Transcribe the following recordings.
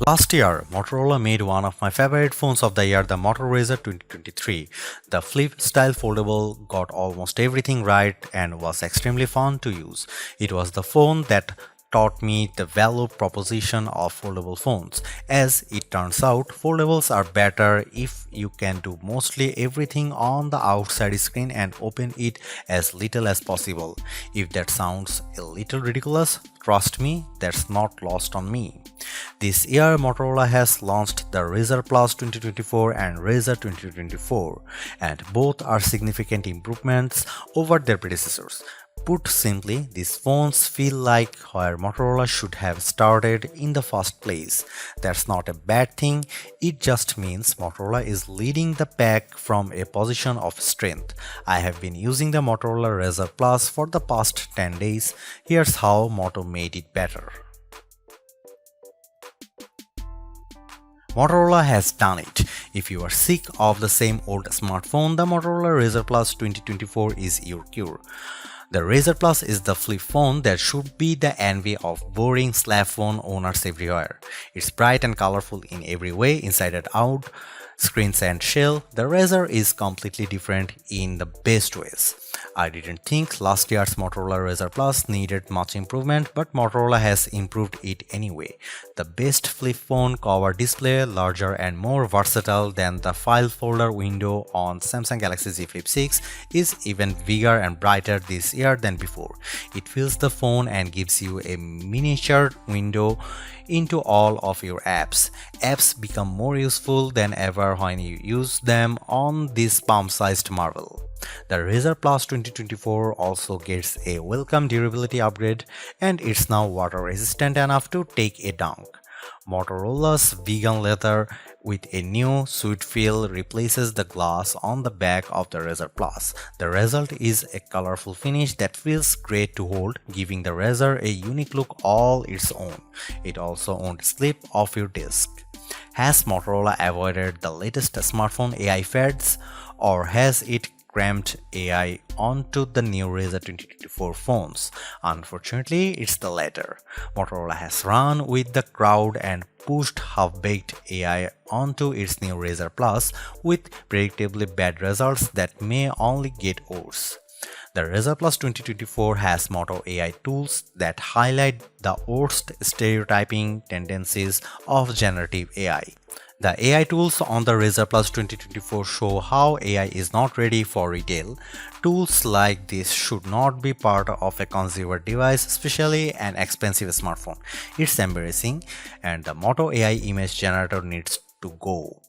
Last year, Motorola made one of my favorite phones of the year, the Motorola Razr 2023. The flip style foldable got almost everything right and was extremely fun to use. It was the phone that taught me the value proposition of foldable phones. As it turns out, foldables are better if you can do mostly everything on the outside screen and open it as little as possible. If that sounds a little ridiculous, trust me, that's not lost on me. This year, Motorola has launched the Razr Plus 2024 and Razr 2024, and both are significant improvements over their predecessors. Put simply, these phones feel like where Motorola should have started in the first place. That's not a bad thing, it just means Motorola is leading the pack from a position of strength. I have been using the Motorola Razr Plus for the past 10 days. Here's how Moto made it better. Motorola has done it. If you are sick of the same old smartphone, the Motorola Razr Plus 2024 is your cure. The Razr Plus is the flip phone that should be the envy of boring slab phone owners everywhere. It's bright and colorful in every way, inside and out, screens and shell. The Razr is completely different in the best ways. I didn't think last year's Motorola Razr Plus needed much improvement, but Motorola has improved it anyway. The best flip phone cover display, larger and more versatile than the file folder window on Samsung Galaxy Z Flip 6, is even bigger and brighter this year than before. It fills the phone and gives you a miniature window into all of your apps. Apps become more useful than ever when you use them on this palm-sized marvel. The Razr Plus 2024 also gets a welcome durability upgrade, and it's now water resistant enough to take a dunk. Motorola's vegan leather with a new sweet feel replaces the glass on the back of the Razr Plus. The result is a colorful finish that feels great to hold, giving the Razr a unique look all its own. It also won't slip off your desk. Has Motorola avoided the latest smartphone AI fads, or has it crammed AI onto the new Razr 2024 phones? Unfortunately, it's the latter. Motorola has run with the crowd and pushed half-baked AI onto its new Razr Plus with predictably bad results that may only get worse. The Razr Plus 2024 has Moto AI tools that highlight the worst stereotyping tendencies of generative AI. The AI tools on the Razr Plus 2024 show how AI is not ready for retail. Tools like this should not be part of a consumer device, especially an expensive smartphone. It's embarrassing, and the Moto AI image generator needs to go.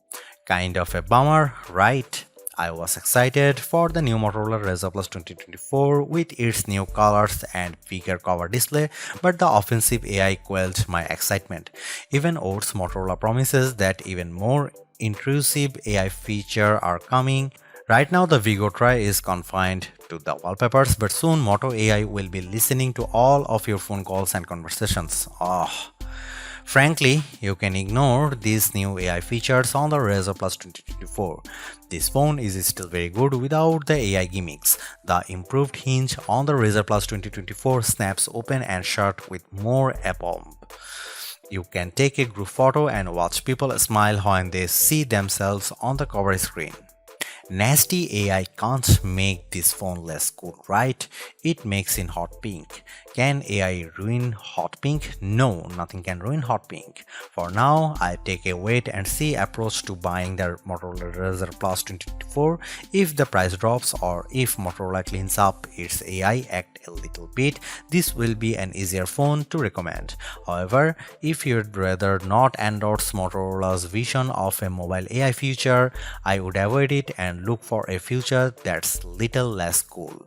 Kind of a bummer, right? I was excited for the new Motorola Razr Plus 2024 with its new colors and bigger cover display, but the offensive AI quelled my excitement. Even worse, Motorola promises that even more intrusive AI features are coming. Right now the Vigo Try is confined to the wallpapers, but soon Moto AI will be listening to all of your phone calls and conversations. Frankly, you can ignore these new AI features on the Razr Plus 2024. This phone is still very good without the AI gimmicks. The improved hinge on the Razr Plus 2024 snaps open and shut with more aplomb. You can take a group photo and watch people smile when they see themselves on the cover screen. Nasty AI can't make this phone less cool, right? It makes in hot pink. Can AI ruin hot pink? No, nothing can ruin hot pink. For now, I take a wait and see approach to buying the Motorola Razr Plus 2024. If the price drops or if Motorola cleans up its AI act a little bit, this will be an easier phone to recommend. However, if you'd rather not endorse Motorola's vision of a mobile AI future, I would avoid it and look for a future that's little less cool.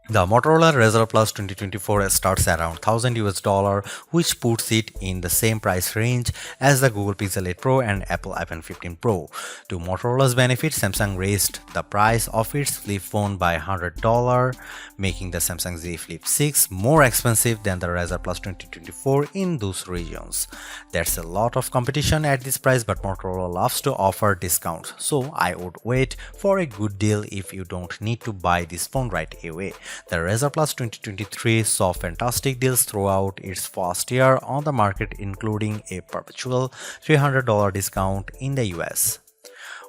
The Motorola Razr Plus 2024 starts around $1,000 which puts it in the same price range as the Google Pixel 8 Pro and Apple iPhone 15 Pro. To Motorola's benefit, Samsung raised the price of its flip phone by $100, making the Samsung Z Flip 6 more expensive than the Razr Plus 2024 in those regions. There's a lot of competition at this price, but Motorola loves to offer discounts, so I would wait for a good deal if you don't need to buy this phone right away. The Razr Plus 2023 saw fantastic deals throughout its first year on the market, including a perpetual $300 discount in the US.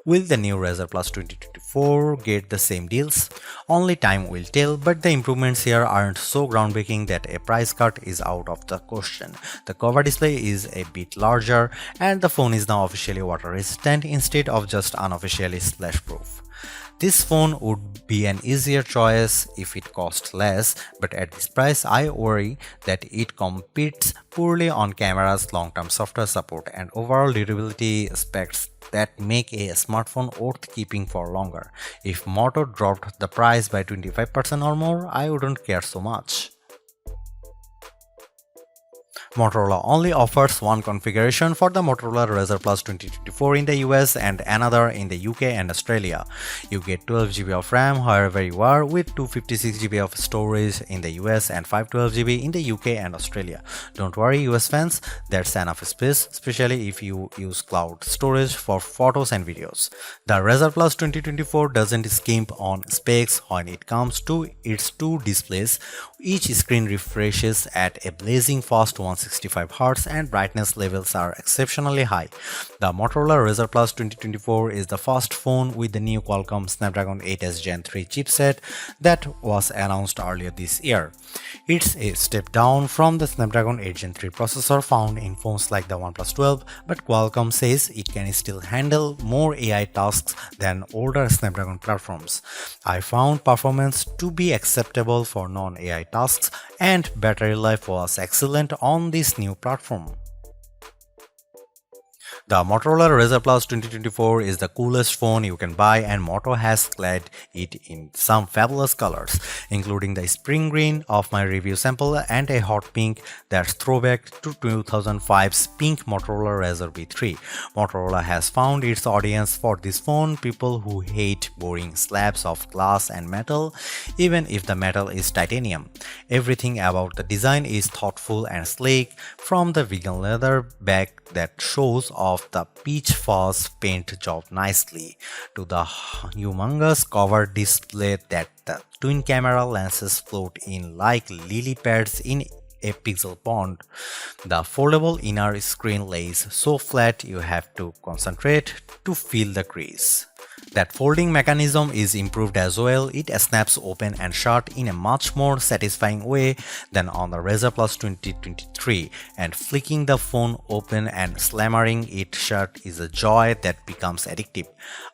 Will the new Razr Plus 2024 get the same deals? Only time will tell, but the improvements here aren't so groundbreaking that a price cut is out of the question. The cover display is a bit larger, and the phone is now officially water resistant instead of just unofficially splash proof. This phone would be an easier choice if it cost less, but at this price I worry that it competes poorly on cameras, long-term software support, and overall durability aspects that make a smartphone worth keeping for longer. If Moto dropped the price by 25% or more, I wouldn't care so much. Motorola only offers one configuration for the Motorola Razr Plus 2024 in the US and another in the UK and Australia. You get 12GB of RAM wherever you are, with 256GB of storage in the US and 512GB in the UK and Australia. Don't worry US fans, that's enough space, especially if you use cloud storage for photos and videos. The Razr Plus 2024 doesn't skimp on specs when it comes to its two displays. Each screen refreshes at a blazing fast 165Hz and brightness levels are exceptionally high. The Motorola Razr Plus 2024 is the first phone with the new Qualcomm Snapdragon 8s Gen 3 chipset that was announced earlier this year. It's a step down from the Snapdragon 8 Gen 3 processor found in phones like the OnePlus 12, but Qualcomm says it can still handle more AI tasks than older Snapdragon platforms. I found performance to be acceptable for non-AI tasks, and battery life was excellent on this new platform. The Motorola Razr Plus 2024 is the coolest phone you can buy, and Moto has clad it in some fabulous colors, including the spring green of my review sample and a hot pink that's throwback to 2005's pink Motorola Razr B3. Motorola has found its audience for this phone, people who hate boring slabs of glass and metal, even if the metal is titanium. Everything about the design is thoughtful and sleek, from the vegan leather back that shows off the peach fuzz paint job nicely, to the humongous cover display that the twin camera lenses float in like lily pads in a pixel pond. The foldable inner screen lays so flat you have to concentrate to feel the crease. That folding mechanism is improved as well. It snaps open and shut in a much more satisfying way than on the Razr Plus 2023, and flicking the phone open and slamming it shut is a joy that becomes addictive.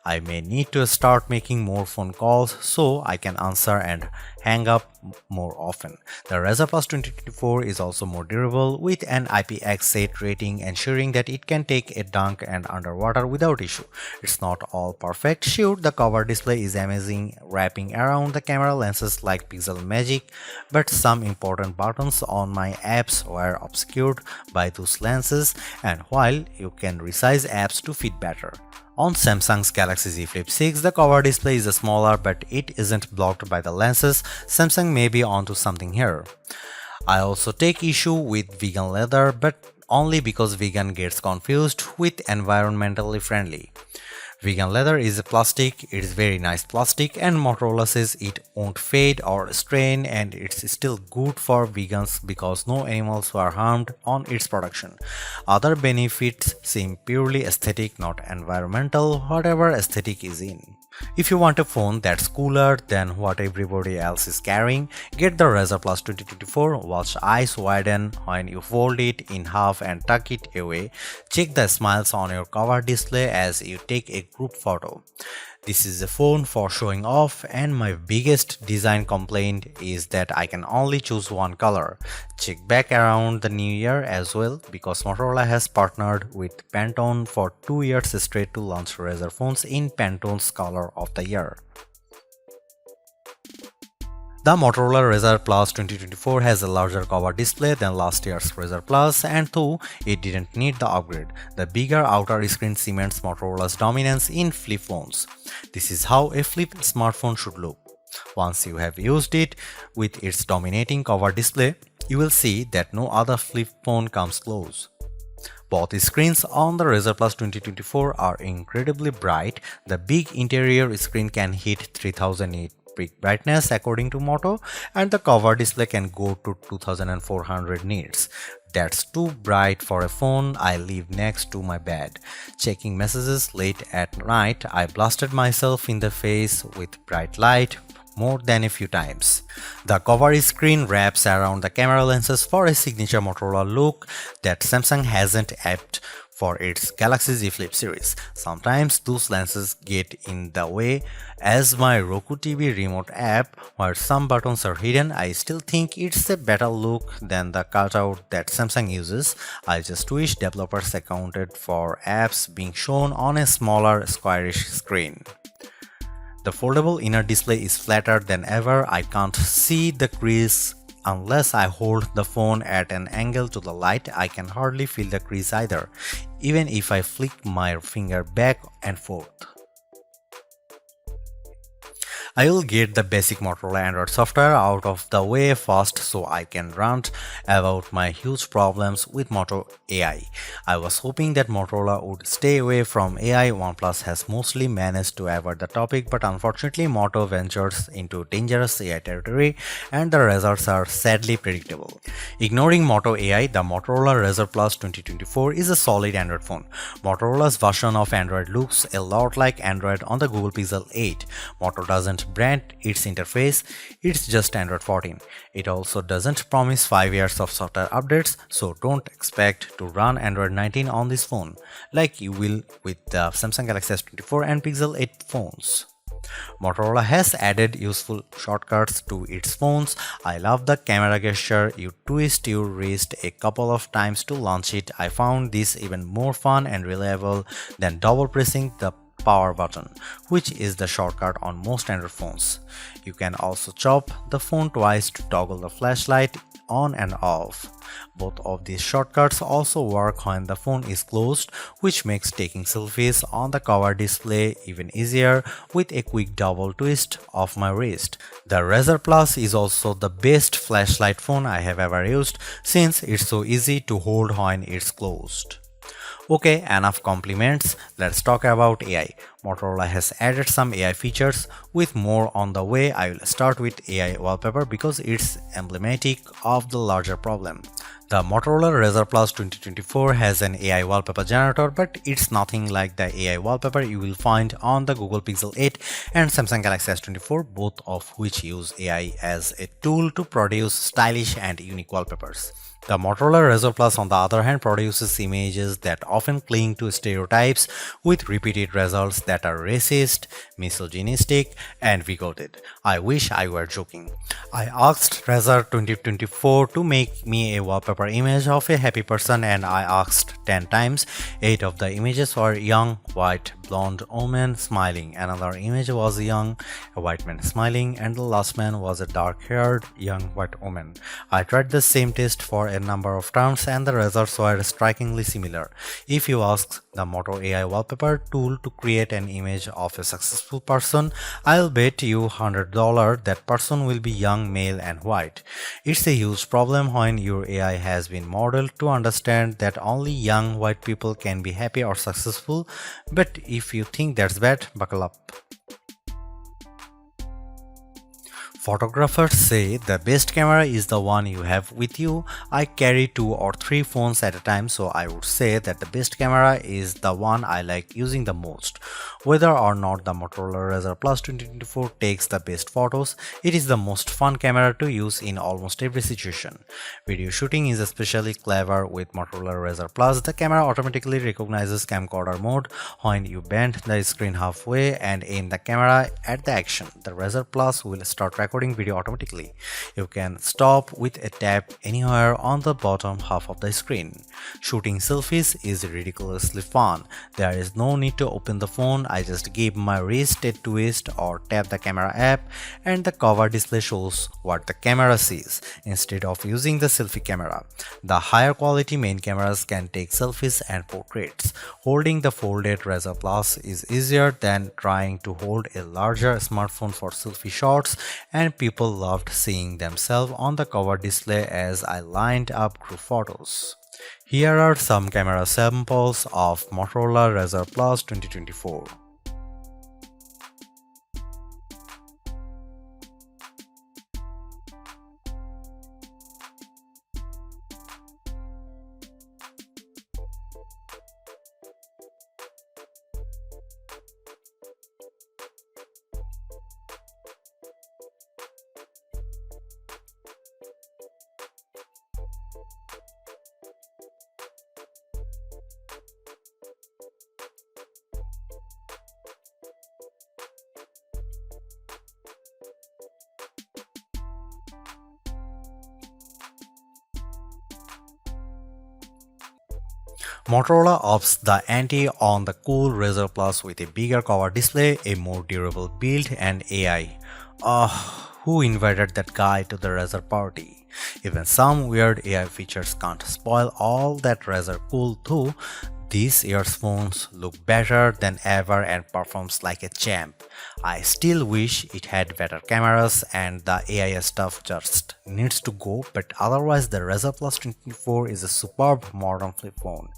I may need to start making more phone calls so I can answer and hang up more often. The Razr Plus 2024 is also more durable, with an IPX8 rating ensuring that it can take a dunk and underwater without issue. It's not all perfect. Sure, the cover display is amazing, wrapping around the camera lenses like pixel magic, but some important buttons on my apps were obscured by those lenses, and while you can resize apps to fit better. On Samsung's Galaxy Z Flip 6, the cover display is smaller, but it isn't blocked by the lenses. Samsung may be onto something here. I also take issue with vegan leather, but only because vegan gets confused with environmentally friendly. Vegan leather is plastic, it is very nice plastic, and Motorola says it won't fade or strain, and it's still good for vegans because no animals were harmed on its production. Other benefits seem purely aesthetic, not environmental, whatever aesthetic is in. If you want a phone that's cooler than what everybody else is carrying, get the Razr Plus 2024. Watch eyes widen when you fold it in half and tuck it away. Check the smiles on your cover display as you take a group photo. This is a phone for showing off, and my biggest design complaint is that I can only choose one color. Check back around the new year as well, because Motorola has partnered with Pantone for 2 years straight to launch Razr phones in Pantone's color of the year. The Motorola Razr Plus 2024 has a larger cover display than last year's Razr Plus, and though it didn't need the upgrade, the bigger outer screen cements Motorola's dominance in flip phones. This is how a flip smartphone should look. Once you have used it with its dominating cover display, you will see that no other flip phone comes close. Both screens on the Razr Plus 2024 are incredibly bright. The big interior screen can hit 3000 nits peak brightness according to Moto, and the cover display can go to 2400 nits. That's too bright for a phone I leave next to my bed. Checking messages late at night, I blasted myself in the face with bright light more than a few times. The cover screen wraps around the camera lenses for a signature Motorola look that Samsung hasn't opted for its Galaxy Z Flip series. Sometimes those lenses get in the way, as my Roku TV remote app, where some buttons are hidden. I still think it's a better look than the cutout that Samsung uses. I just wish developers accounted for apps being shown on a smaller, squarish screen. The foldable inner display is flatter than ever. I can't see the crease unless I hold the phone at an angle to the light. I can hardly feel the crease either, even if I flick my finger back and forth. I will get the basic Motorola Android software out of the way first so I can rant about my huge problems with Moto AI. I was hoping that Motorola would stay away from AI. OnePlus has mostly managed to avoid the topic, but unfortunately Moto ventures into dangerous AI territory and the results are sadly predictable. Ignoring Moto AI, the Motorola Razr Plus 2024 is a solid Android phone. Motorola's version of Android looks a lot like Android on the Google Pixel 8. Moto doesn't brand its interface, it's just Android 14. It also doesn't promise 5 years of software updates, so don't expect to run Android 19 on this phone, like you will with the Samsung Galaxy S24 and Pixel 8 phones. Motorola has added useful shortcuts to its phones. I love the camera gesture. You twist your wrist a couple of times to launch it. I found this even more fun and reliable than double pressing the power button, which is the shortcut on most Android phones. You can also chop the phone twice to toggle the flashlight on and off. Both of these shortcuts also work when the phone is closed, which makes taking selfies on the cover display even easier with a quick double twist of my wrist. The Razr Plus is also the best flashlight phone I have ever used, since it's so easy to hold when it's closed. Okay, enough compliments, let's talk about AI. Motorola has added some AI features, with more on the way. I will start with AI wallpaper because it's emblematic of the larger problem. The Motorola Razr Plus 2024 has an AI wallpaper generator, but it's nothing like the AI wallpaper you will find on the Google Pixel 8 and Samsung Galaxy S24, both of which use AI as a tool to produce stylish and unique wallpapers. The Motorola Razr Plus, on the other hand, produces images that often cling to stereotypes, with repeated results that are racist, misogynistic, and bigoted. I wish I were joking. I asked Razr 2024 to make me a wallpaper image of a happy person, and I asked 10 times. 8 of the images were young, white, blonde woman smiling. Another image was a white man smiling, and the last man was a dark-haired, young white woman. I tried the same test for a number of terms and the results were strikingly similar. If you ask the Moto AI wallpaper tool to create an image of a successful person, I'll bet you $100 that person will be young, male and white. It's a huge problem when your AI has been modeled to understand that only young white people can be happy or successful, but if you think that's bad, buckle up. Photographers say the best camera is the one you have with you. I carry 2 or 3 phones at a time, so I would say that the best camera is the one I like using the most. Whether or not the Motorola Razr Plus 2024 takes the best photos, it is the most fun camera to use in almost every situation. Video shooting is especially clever with Motorola Razr Plus. The camera automatically recognizes camcorder mode when you bend the screen halfway and aim the camera at the action. The Razr Plus will start recording video automatically. You can stop with a tap anywhere on the bottom half of the screen. Shooting selfies is ridiculously fun. There is no need to open the phone. I just give my wrist a twist or tap the camera app and the cover display shows what the camera sees instead of using the selfie camera. The higher quality main cameras can take selfies and portraits. Holding the folded Razr Plus is easier than trying to hold a larger smartphone for selfie shots, and people loved seeing themselves on the cover display as I lined up group photos. Here are some camera samples of Motorola Razr Plus 2024. Motorola ups the ante on the cool Razr Plus with a bigger cover display, a more durable build, and AI. Who invited that guy to the Razr party? Even some weird AI features can't spoil all that Razr cool too. These earphones look better than ever and performs like a champ. I still wish it had better cameras and the AI stuff just needs to go, but otherwise the Razr Plus 24 is a superb modern flip phone.